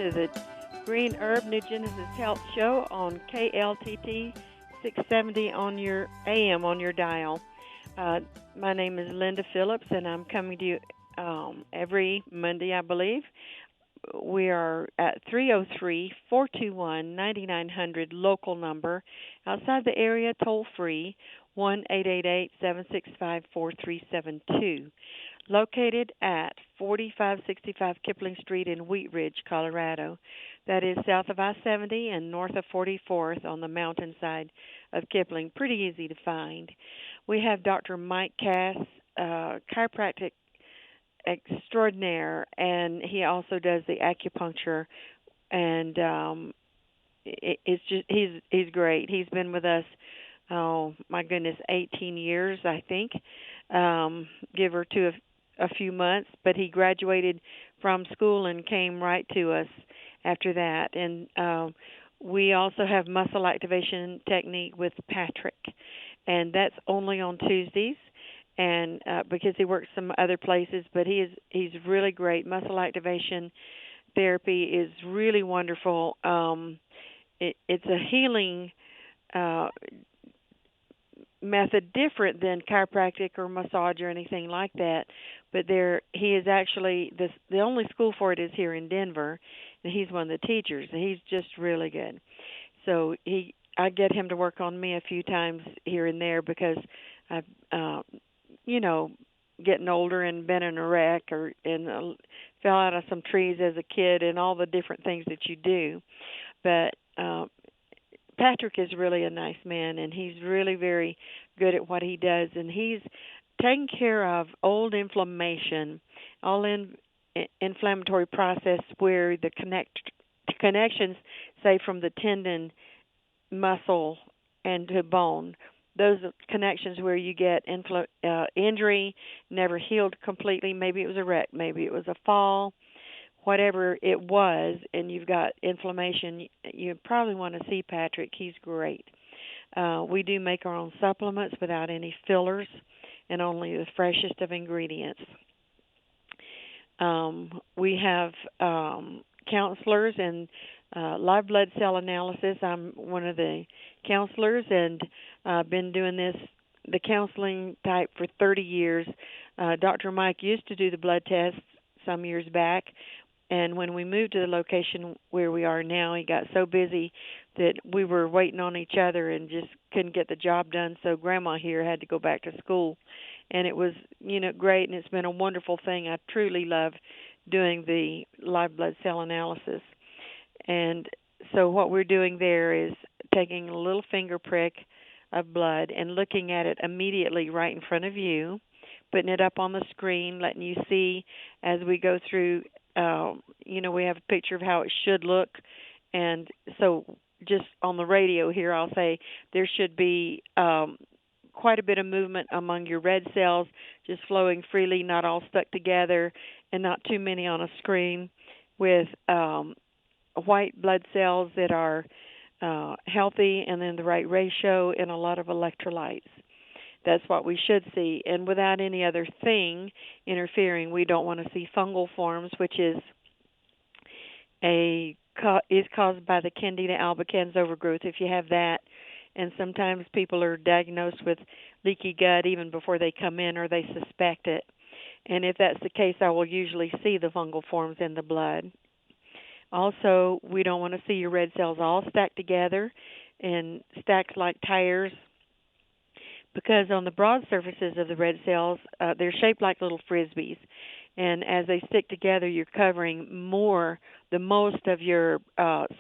to the Green Herb New Genesis Health Show on KLTT 670 on your AM on your dial. My name is Linda Phillips, and I'm coming to you every Monday, I believe. We are at 303-421-9900, local number. Outside the area, toll-free, 1-888-765-4372. Located at 4565 Kipling Street in Wheat Ridge, Colorado. That is south of I-70 and north of 44th on the mountainside of Kipling. Pretty easy to find. We have Dr. Mike Cass, chiropractic extraordinaire, and he also does the acupuncture, and it's just he's great. He's been with us, oh my goodness, 18 years, I think, give or to a few months, but he graduated from school and came right to us after that. And we also have muscle activation technique with Patrick, and that's only on Tuesdays. And because he works some other places, but he's really great. Muscle activation therapy is really wonderful. It's a healing method different than chiropractic or massage or anything like that. But he is actually the only school for it is here in Denver, and he's one of the teachers. And he's just really good. So I get him to work on me a few times here and there because I've getting older and been in a wreck and fell out of some trees as a kid and all the different things that you do. But Patrick is really a nice man, and he's really very good at what he does, and he's taking care of old inflammation, all inflammatory process where the connections, say, from the tendon, muscle, and to bone. Those connections where you get injury, never healed completely. Maybe it was a wreck, maybe it was a fall, whatever it was, and you've got inflammation, you probably want to see Patrick. He's great. We do make our own supplements without any fillers and only the freshest of ingredients. We have counselors and live blood cell analysis. I'm one of the counselors, and I've been doing the counseling type for 30 years. Dr. Mike used to do the blood tests some years back, and when we moved to the location where we are now, he got so busy that we were waiting on each other and just couldn't get the job done, so Grandma here had to go back to school. And it was, great, and it's been a wonderful thing. I truly love doing the live blood cell analysis. And so what we're doing there is taking a little finger prick of blood and looking at it immediately right in front of you, putting it up on the screen, letting you see as we go through, we have a picture of how it should look. And so just on the radio here, I'll say there should be quite a bit of movement among your red cells, just flowing freely, not all stuck together, and not too many on a screen, with white blood cells that are healthy and in the right ratio and a lot of electrolytes. That's what we should see. And without any other thing interfering, we don't want to see fungal forms, which is caused by the Candida albicans overgrowth. If you have that, and sometimes people are diagnosed with leaky gut even before they come in, or they suspect it. And if that's the case, I will usually see the fungal forms in the blood. Also, we don't want to see your red cells all stacked together and stacked like tires, because on the broad surfaces of the red cells, they're shaped like little frisbees. And as they stick together, you're covering the most of your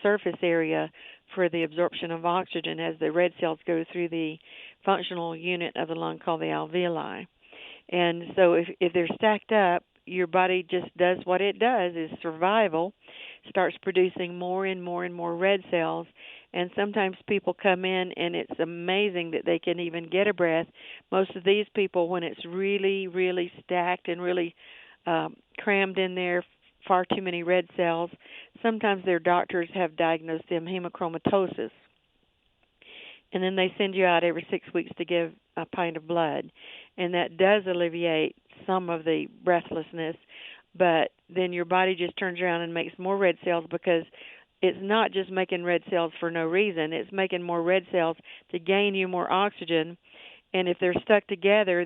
surface area for the absorption of oxygen as the red cells go through the functional unit of the lung called the alveoli. And so if they're stacked up, your body just does what it does, is survival, starts producing more and more and more red cells. And sometimes people come in, and it's amazing that they can even get a breath. Most of these people, when it's really, really stacked and really crammed in there, far too many red cells, sometimes their doctors have diagnosed them hemochromatosis. And then they send you out every 6 weeks to give a pint of blood. And that does alleviate some of the breathlessness, but then your body just turns around and makes more red cells, because it's not just making red cells for no reason. It's making more red cells to gain you more oxygen. And if they're stuck together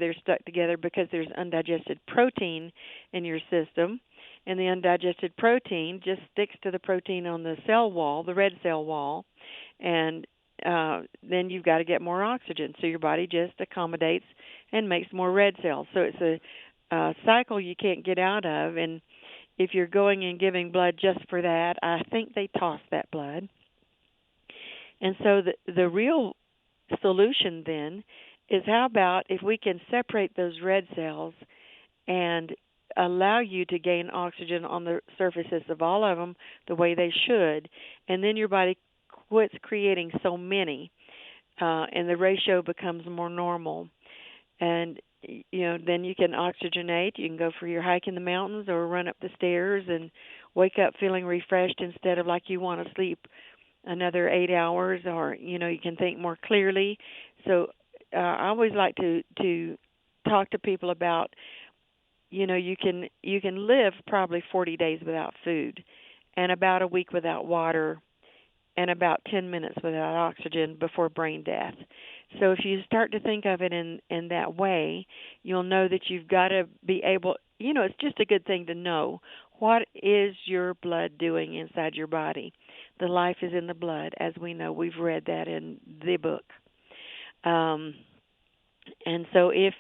because there's undigested protein in your system. And the undigested protein just sticks to the protein on the cell wall, the red cell wall. And then you've got to get more oxygen. So your body just accommodates and makes more red cells. So it's a cycle you can't get out of. And if you're going and giving blood just for that, I think they toss that blood. And so the real solution then is, how about if we can separate those red cells and allow you to gain oxygen on the surfaces of all of them the way they should, and then your body quits creating so many, and the ratio becomes more normal. And then you can oxygenate. You can go for your hike in the mountains or run up the stairs and wake up feeling refreshed instead of like you want to sleep another 8 hours, or you can think more clearly. So I always like to talk to people about, you can live probably 40 days without food, and about a week without water, and about 10 minutes without oxygen before brain death. So if you start to think of it in that way, you'll know that you've got to be able, it's just a good thing to know, what is your blood doing inside your body? The life is in the blood, as we know. We've read that in the book. And so if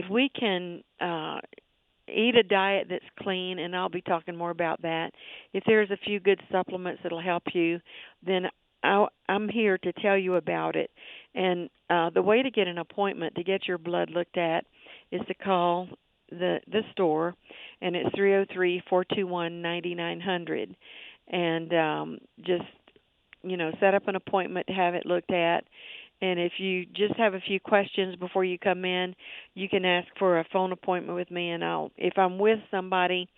we can eat a diet that's clean, and I'll be talking more about that, if there's a few good supplements that'll help you, then I'm here to tell you about it. And the way to get an appointment to get your blood looked at is to call the store, and it's 303-421-9900, and just set up an appointment to have it looked at. And if you just have a few questions before you come in, you can ask for a phone appointment with me, and if I'm with somebody,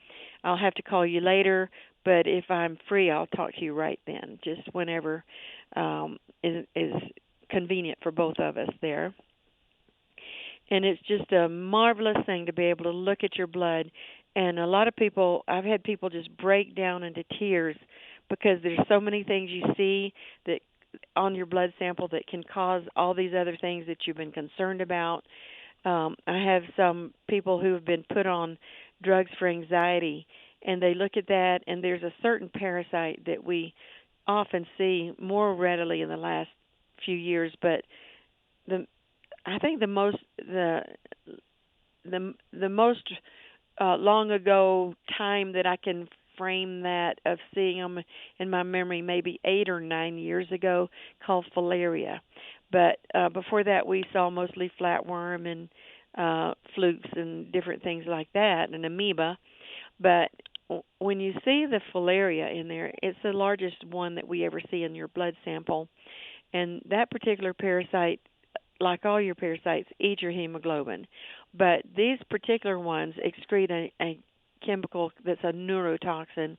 I'll have to call you later. But if I'm free, I'll talk to you right then, just whenever is convenient for both of us there. And it's just a marvelous thing to be able to look at your blood. And a lot of people, I've had people just break down into tears because there's so many things you see that on your blood sample that can cause all these other things that you've been concerned about. I have some people who have been put on drugs for anxiety, and they look at that, and there's a certain parasite that we often see more readily in the last few years, but I think the most long ago time that I can frame that of seeing them in my memory, maybe 8 or 9 years ago, called filaria. But before that, we saw mostly flatworm and flukes and different things like that, and amoeba. But when you see the filaria in there, it's the largest one that we ever see in your blood sample. And that particular parasite, like all your parasites, eat your hemoglobin. But these particular ones excrete a chemical that's a neurotoxin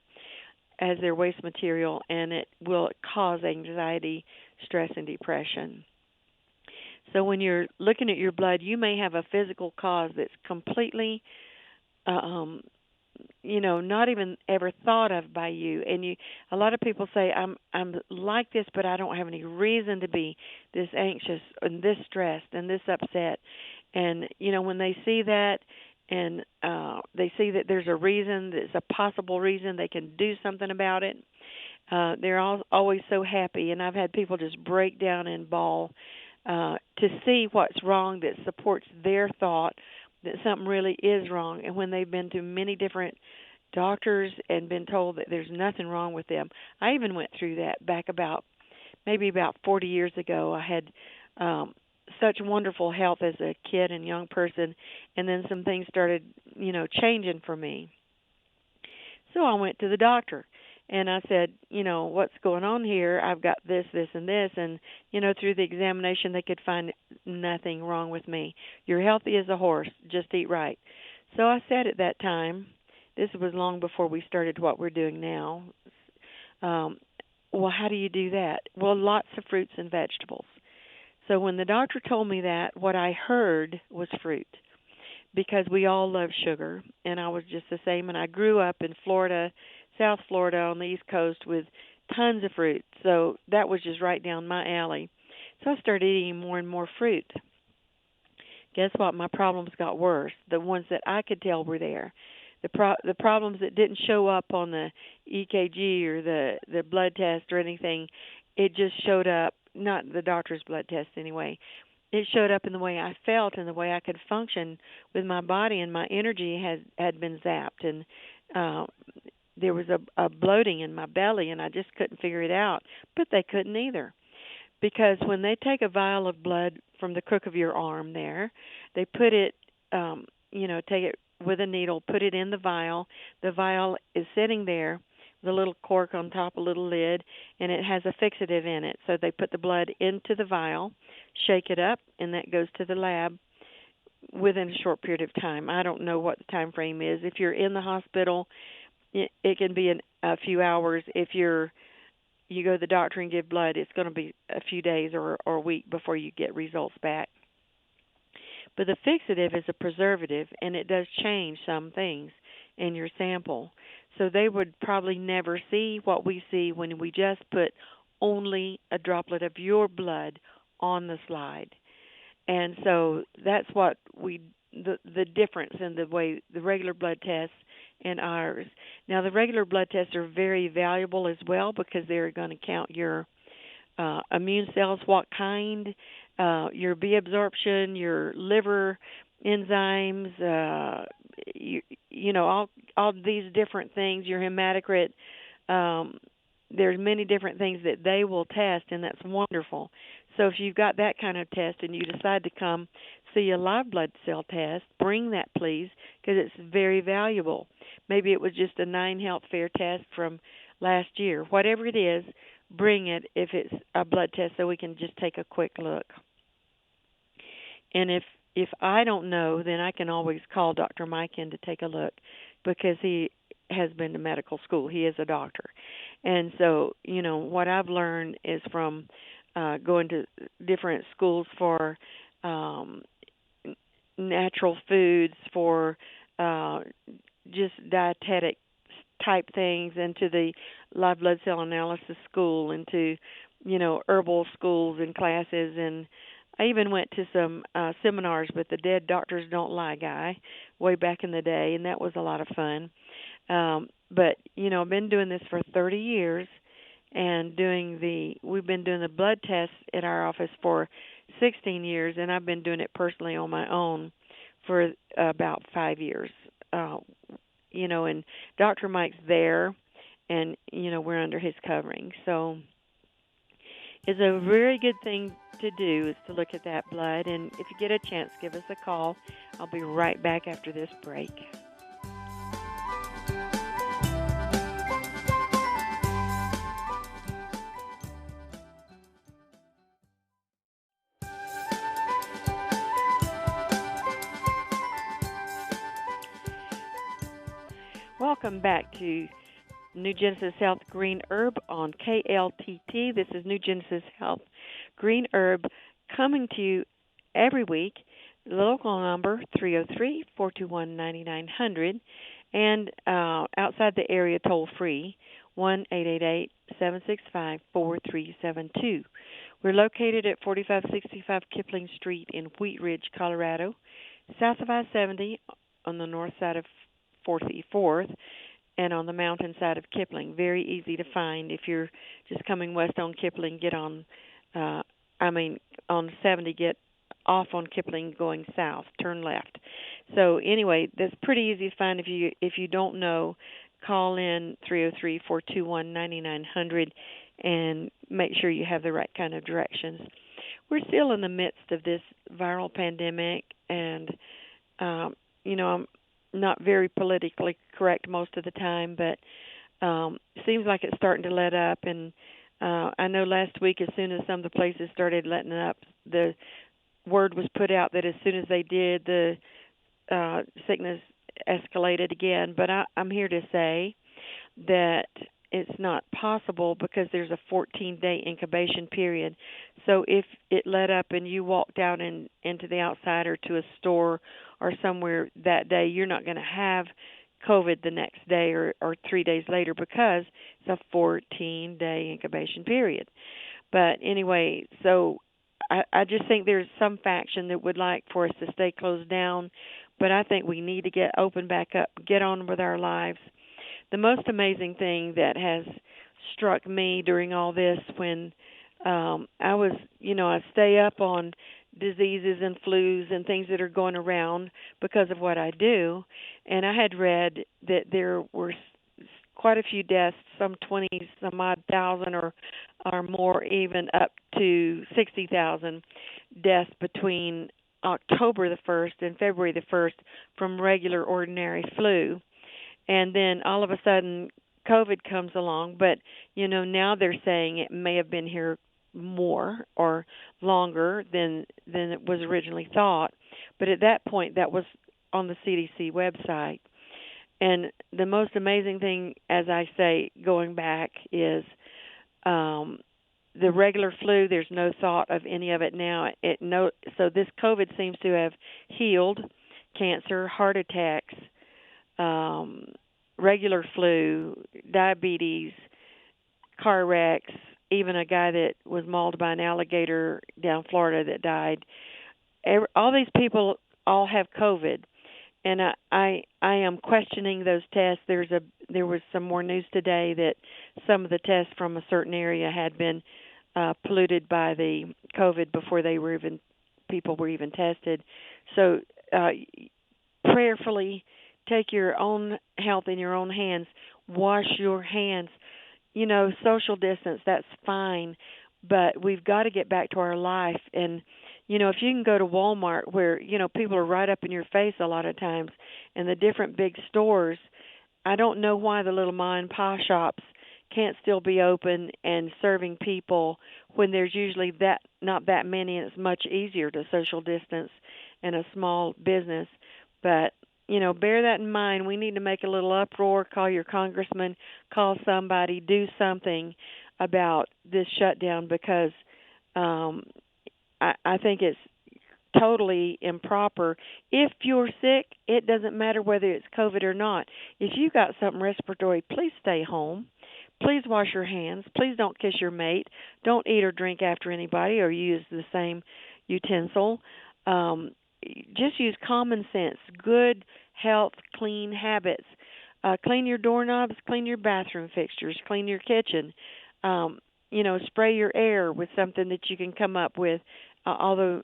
as their waste material, and it will cause anxiety, stress, and depression. So when you're looking at your blood, you may have a physical cause that's completely not even ever thought of by you. And a lot of people say, I'm like this, but I don't have any reason to be this anxious and this stressed and this upset. And when they see that, and they see that there's a reason, that's a possible reason, they can do something about it, they're always so happy. And I've had people just break down and bawl to see what's wrong that supports their thought that something really is wrong. And when they've been to many different doctors and been told that there's nothing wrong with them. I even went through that back about 40 years ago. I had such wonderful health as a kid and young person, and then some things started, changing for me. So I went to the doctor, and I said, what's going on here? I've got this, this, and this, and, through the examination, they could find nothing wrong with me. You're healthy as a horse, just eat right. So I said at that time, this was long before we started what we're doing now, well, how do you do that? Well, lots of fruits and vegetables. So when the doctor told me that, what I heard was fruit, because we all love sugar, and I was just the same. And I grew up in Florida, South Florida on the East Coast with tons of fruit. So that was just right down my alley. So I started eating more and more fruit. Guess what? My problems got worse. The ones that I could tell were there. The problems that didn't show up on the EKG or the blood test or anything, it just showed up, not the doctor's blood test anyway. It showed up in the way I felt and the way I could function with my body, and my energy had been zapped, and uh there was a bloating in my belly, and I just couldn't figure it out. But they couldn't either, because when they take a vial of blood from the crook of your arm there, they put it, take it with a needle, put it in the vial. The vial is sitting there, the little cork on top, a little lid, and it has a fixative in it. So they put the blood into the vial, shake it up, and that goes to the lab within a short period of time. I don't know what the time frame is. If you're in the hospital, it can be a few hours. If you go to the doctor and give blood, it's going to be a few days or a week before you get results back. But the fixative is a preservative, and it does change some things in your sample. So they would probably never see what we see when we just put only a droplet of your blood on the slide. And so that's what the difference in the way the regular blood tests and ours. Now, the regular blood tests are very valuable as well because they're going to count your immune cells, what kind, your B absorption, your liver enzymes, all these different things, your hematocrit. There's many different things that they will test, and that's wonderful. So if you've got that kind of test and you decide to come see a live blood cell test, bring that, please, because it's very valuable. Maybe it was just a 9 Health Fair test from last year. Whatever it is, bring it if it's a blood test so we can just take a quick look. And if I don't know, then I can always call Dr. Mike in to take a look because he has been to medical school. He is a doctor. And so, what I've learned is from going to different schools for natural foods, for just dietetic type things, into the live blood cell analysis school, into herbal schools and classes, and I even went to some seminars with the Dead Doctors Don't Lie guy way back in the day, and that was a lot of fun. But I've been doing this for 30 years, and we've been doing the blood tests at our office for 16 years, and I've been doing it personally on my own for about 5 years. And Dr. Mike's there, and we're under his covering. So it's a very good thing to do is to look at that blood, and if you get a chance, give us a call. I'll be right back after this break. Welcome back to New Genesis Health Green Herb on KLTT. This is New Genesis Health Green Herb coming to you every week. The local number 303-421-9900, and outside the area toll free 1-888-765-4372. We're located at 4565 Kipling Street in Wheat Ridge, Colorado, south of I-70 on the north side of 44th, and on the mountain side of Kipling. Very easy to find if you're just coming west on Kipling. Get on, on 70, get off on Kipling going south, turn left. So anyway, that's pretty easy to find. If you don't know, call in 303-421-9900 and make sure you have the right kind of directions. We're still in the midst of this viral pandemic, and I'm not very politically correct most of the time, but it seems like it's starting to let up. And I know last week, as soon as some of the places started letting up, the word was put out that as soon as they did, the sickness escalated again. But I'm here to say that it's not possible because there's a 14-day incubation period. So if it let up and you walked out into the outside or to a store or somewhere that day, you're not going to have COVID the next day or 3 days later because it's a 14-day incubation period. But anyway, so I just think there's some faction that would like for us to stay closed down, but I think we need to get open back up, get on with our lives. The most amazing thing that has struck me during all this when I was, I stay up on diseases and flus and things that are going around because of what I do, and I had read that there were quite a few deaths, some 20 some odd thousand or more, even up to 60,000 deaths between October the 1st and February the 1st from regular ordinary flu. And then all of a sudden COVID comes along, but now they're saying it may have been here more or longer than it was originally thought. But at that point, that was on the CDC website. And the most amazing thing, as I say, going back, is the regular flu. There's no thought of any of it now. So this COVID seems to have healed cancer, heart attacks, regular flu, diabetes, car wrecks, even a guy that was mauled by an alligator down Florida that died. All these people all have COVID, and I am questioning those tests. There was some more news today that some of the tests from a certain area had been polluted by the COVID before people were even tested. So prayerfully take your own health in your own hands. Wash your hands. Social distance, that's fine, but we've got to get back to our life. And, if you can go to Walmart where, people are right up in your face a lot of times, and the different big stores, I don't know why the little ma and pa shops can't still be open and serving people when there's usually not that many, and it's much easier to social distance in a small business. But bear that in mind. We need to make a little uproar, call your congressman, call somebody, do something about this shutdown, because I think it's totally improper. If you're sick, it doesn't matter whether it's COVID or not. If you got something respiratory, please stay home. Please wash your hands. Please don't kiss your mate. Don't eat or drink after anybody or use the same utensil. Just use common sense, good health, clean habits. Clean your doorknobs, clean your bathroom fixtures, clean your kitchen. Spray your air with something that you can come up with. Although,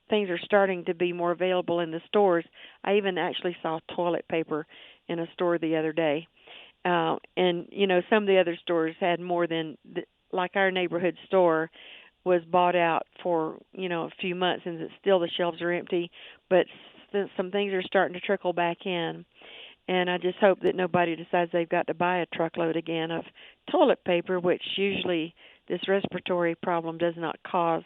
things are starting to be more available in the stores. I even actually saw toilet paper in a store the other day. And some of the other stores had more than, like our neighborhood store was bought out for, a few months, and still the shelves are empty. But some things are starting to trickle back in. And I just hope that nobody decides they've got to buy a truckload again of toilet paper, which usually this respiratory problem does not cause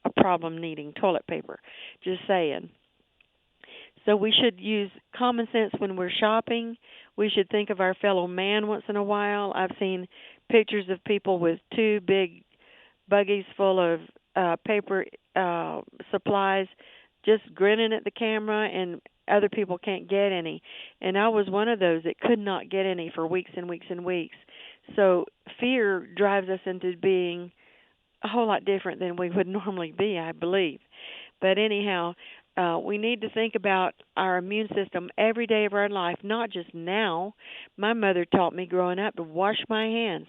a problem needing toilet paper. Just saying. So we should use common sense when we're shopping. We should think of our fellow man once in a while. I've seen pictures of people with 2 big buggies full of paper supplies, just grinning at the camera, and other people can't get any. And I was one of those that could not get any for weeks and weeks and weeks. So fear drives us into being a whole lot different than we would normally be, I believe. But anyhow, we need to think about our immune system every day of our life, not just now. My mother taught me growing up to wash my hands.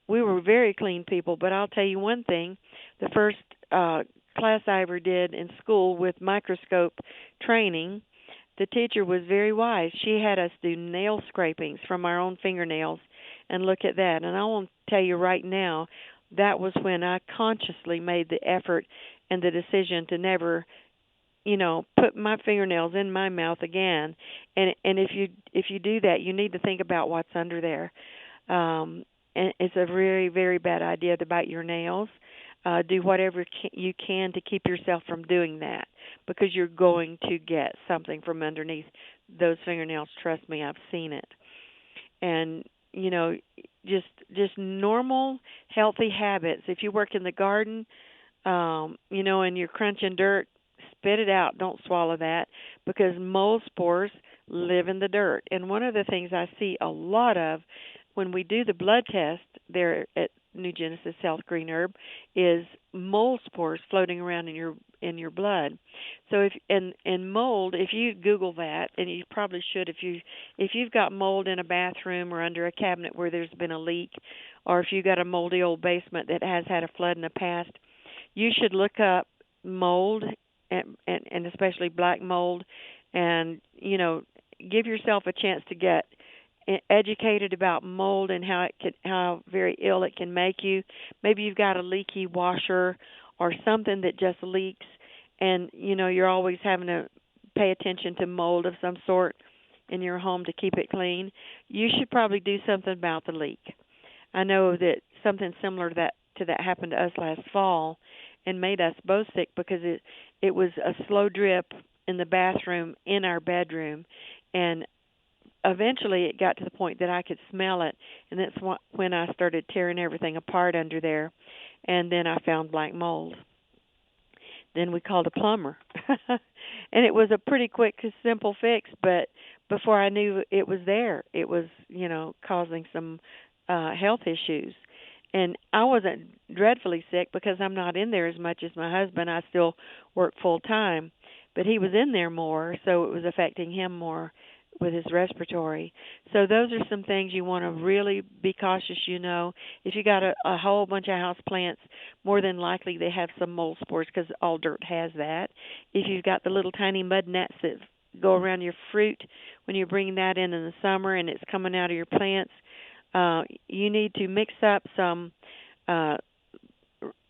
We were very clean people, but I'll tell you one thing. The first class I ever did in school with microscope training, the teacher was very wise. She had us do nail scrapings from our own fingernails and look at that. And I want to tell you right now, that was when I consciously made the effort and the decision to never, put my fingernails in my mouth again. And if you do that, you need to think about what's under there. And it's a very, very bad idea to bite your nails. Do whatever you can to keep yourself from doing that, because you're going to get something from underneath those fingernails. Trust me, I've seen it. And you know, just normal healthy habits. If you work in the garden, and you're crunching dirt, spit it out. Don't swallow that, because mold spores live in the dirt. And one of the things I see a lot of when we do the blood test there at New Genesis Health Green Herb is mold spores floating around in your blood. So and mold, if you Google that, and you probably should, if you've got mold in a bathroom or under a cabinet where there's been a leak, or if you've got a moldy old basement that has had a flood in the past, you should look up mold, and especially black mold, and give yourself a chance to get educated about mold and how very ill it can make you. Maybe you've got a leaky washer or something that just leaks, and you're always having to pay attention to mold of some sort in your home to keep it clean. You should probably do something about the leak. I know that something similar to that happened to us last fall and made us both sick, because it was a slow drip in the bathroom in our bedroom, and eventually it got to the point that I could smell it, and that's when I started tearing everything apart under there, and then I found black mold. Then we called a plumber, and it was a pretty quick, simple fix, but before I knew it was there, it was, causing some health issues. And I wasn't dreadfully sick because I'm not in there as much as my husband. I still work full time, but he was in there more, so it was affecting him more with his respiratory. So those are some things you want to really be cautious. If you got a whole bunch of house plants, more than likely they have some mold spores, because all dirt has that. If you've got the little tiny mud gnats that go around your fruit when you're bringing that in the summer and it's coming out of your plants, you need to mix up some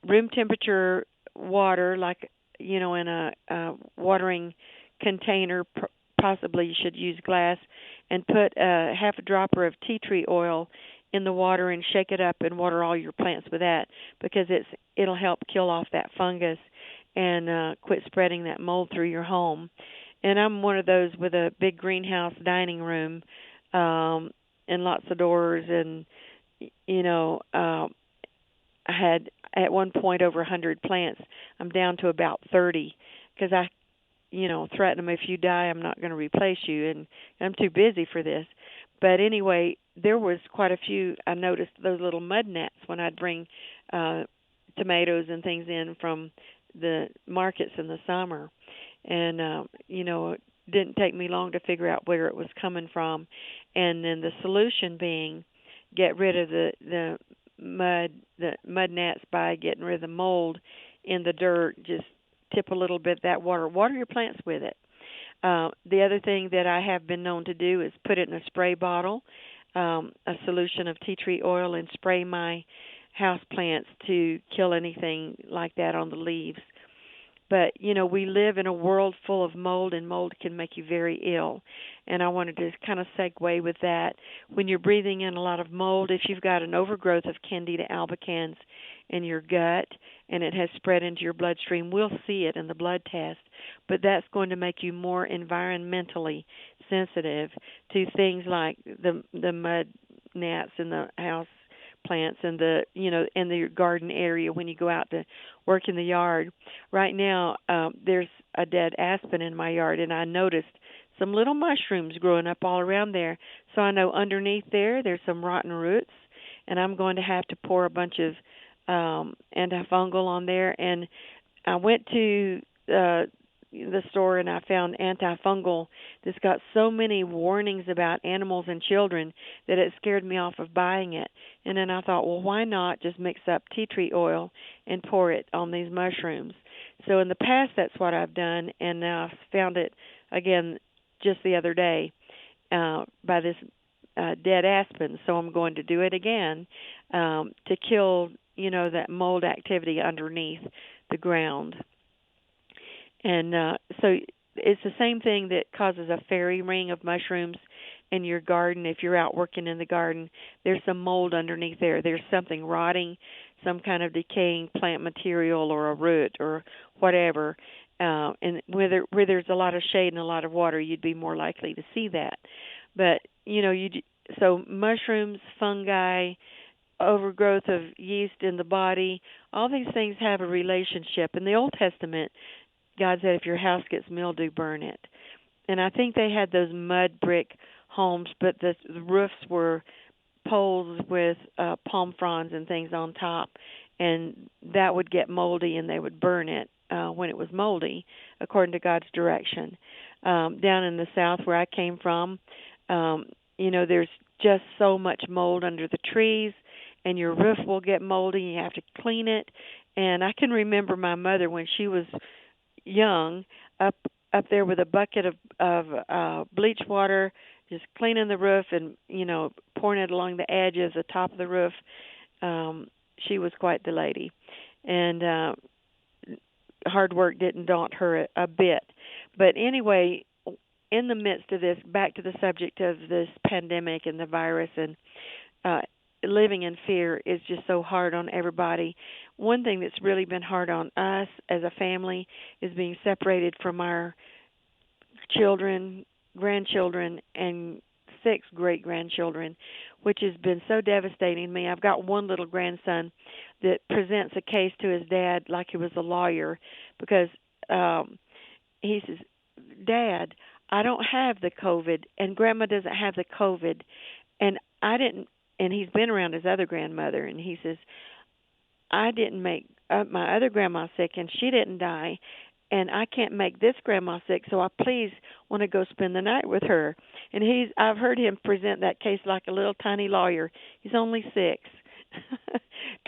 room temperature water, like in a watering container. Possibly you should use glass, and put half a dropper of tea tree oil in the water and shake it up and water all your plants with that, because it'll help kill off that fungus and quit spreading that mold through your home. And I'm one of those with a big greenhouse dining room, and lots of doors, and I had at one point over 100 plants. I'm down to about 30, because I threaten them, if you die, I'm not going to replace you, and I'm too busy for this. But anyway, there was quite a few. I noticed those little mud gnats when I'd bring tomatoes and things in from the markets in the summer, and it didn't take me long to figure out where it was coming from. And then the solution being, get rid of the mud gnats by getting rid of the mold in the dirt. Just tip a little bit of that water your plants with it. The other thing that I have been known to do is put it in a spray bottle, a solution of tea tree oil, and spray my house plants to kill anything like that on the leaves. But, we live in a world full of mold, and mold can make you very ill. And I wanted to kind of segue with that. When you're breathing in a lot of mold, if you've got an overgrowth of Candida albicans in your gut and it has spread into your bloodstream, we'll see it in the blood test. But that's going to make you more environmentally sensitive to things like the mud gnats in the house plants and in the garden area when you go out to work in the yard. Right now, there's a dead aspen in my yard, and I noticed some little mushrooms growing up all around there. So I know underneath there's some rotten roots, and I'm going to have to pour a bunch of antifungal on there. And I went to the store, and I found antifungal that's got so many warnings about animals and children that it scared me off of buying it. And then I thought, well, why not just mix up tea tree oil and pour it on these mushrooms? So in the past, that's what I've done, and now I found it again just the other day by this dead aspen. So I'm going to do it again to kill, that mold activity underneath the ground. And so it's the same thing that causes a fairy ring of mushrooms in your garden. If you're out working in the garden, there's some mold underneath there. There's something rotting, some kind of decaying plant material or a root or whatever. And where there's a lot of shade and a lot of water, you'd be more likely to see that. But, So mushrooms, fungi, overgrowth of yeast in the body, all these things have a relationship. In the Old Testament, God said, if your house gets mildew, burn it. And I think they had those mud brick homes, but the roofs were poles with palm fronds and things on top, and that would get moldy, and they would burn it when it was moldy, according to God's direction. Down in the South, where I came from, there's just so much mold under the trees, and your roof will get moldy, and you have to clean it. And I can remember my mother when she was young, up there with a bucket of bleach water, just cleaning the roof and pouring it along the edges, the top of the roof. She was quite the lady, and hard work didn't daunt her a bit. But anyway, in the midst of this, back to the subject of this pandemic and the virus, and living in fear is just so hard on everybody. One thing that's really been hard on us as a family is being separated from our children, grandchildren, and 6 great-grandchildren, which has been so devastating to me. I've got one little grandson that presents a case to his dad like he was a lawyer, because he says, Dad, I don't have the COVID, and Grandma doesn't have the COVID, and I didn't. And he's been around his other grandmother, and he says, I didn't make my other grandma sick, and she didn't die, and I can't make this grandma sick, so I please want to go spend the night with her. And I've heard him present that case like a little tiny lawyer. He's only 6,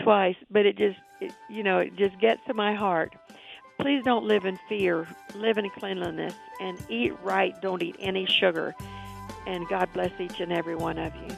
twice, but it just gets to my heart. Please don't live in fear. Live in cleanliness and eat right. Don't eat any sugar. And God bless each and every one of you.